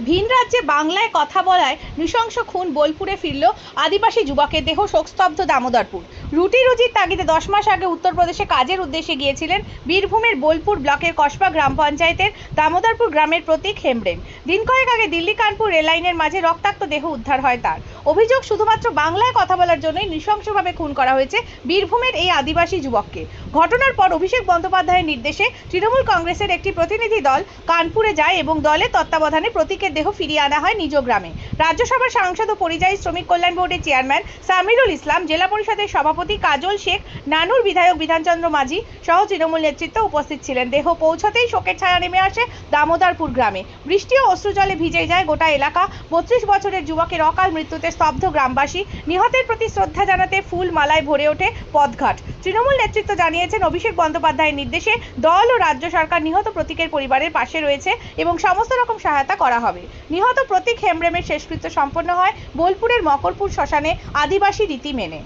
ভিন রাজ্যে বাংলায় কথা বলায় নৃশংস খুন, বোলপুরে ফিরল আদিবাসী যুবকের দেহ, শোকস্তব্ধ দামোদরপুর। রুটি রুজির তাগিদে 10 মাস আগে উত্তরপ্রদেশে কাজের উদ্দেশ্যে গিয়েছিলেন বীরভূমের বোলপুর ব্লকের কসবা গ্রাম পঞ্চায়েতের দামোদরপুর গ্রামের প্রতীক হেমব্রেম। দিন কয়েক আগে দিল্লি কানপুর রেললাইনের মাঝে রক্তাক্ত দেহ উদ্ধার হয় তার। অভিযোগ, শুধুমাত্র বাংলায় কথা বলার জন্যই নৃশংসভাবে খুন করা হয়েছে বীরভূমের এই আদিবাসী যুবককে। ঘটনার পর অভিষেক বন্দ্যোপাধ্যায়ের নির্দেশে তৃণমূল কংগ্রেসের একটি প্রতিনিধি দল কানপুরে যায় এবং দলের তত্ত্বাবধানে প্রতীকের দেহ ফিরিয়ে আনা হয় নিজ গ্রামে। রাজ্যসভার সাংসদ ও পরিযায়ী শ্রমিক কল্যাণ বোর্ডের চেয়ারম্যান সামিরুল ইসলাম, জেলা পরিষদের সভাপতি কাজল শেখ, নানুর বিধায়ক বিধানচন্দ্র মাঝি সহ তৃণমূল নেতৃত্ব উপস্থিত ছিলেন। দেহ পৌঁছতেই শোকের ছায়া নেমে আসে দামোদরপুর গ্রামে। বৃষ্টি ও অশ্রুজলে ভিজে যায় গোটা এলাকা। 32 বছরের যুবকের অকাল মৃত্যুতে স্তব্ধ গ্রামবাসী। নিহতের প্রতি শ্রদ্ধা জানাতে ফুল মালায় ভরে ওঠে পথঘাট। তৃণমূল নেতৃত্ব জানিয়েছেন, অভিষেক বন্দ্যোপাধ্যায়ের নির্দেশে দল ও রাজ্য সরকার নিহত প্রতীকের পরিবারের পাশে রয়েছে এবং সমস্ত রকম সহায়তা করা হবে। নিহত প্রতীক হেমব্রেমের শেষকৃত্য সম্পন্ন হয় বোলপুরের মকরপুর শ্মশানে আদিবাসী রীতি মেনে।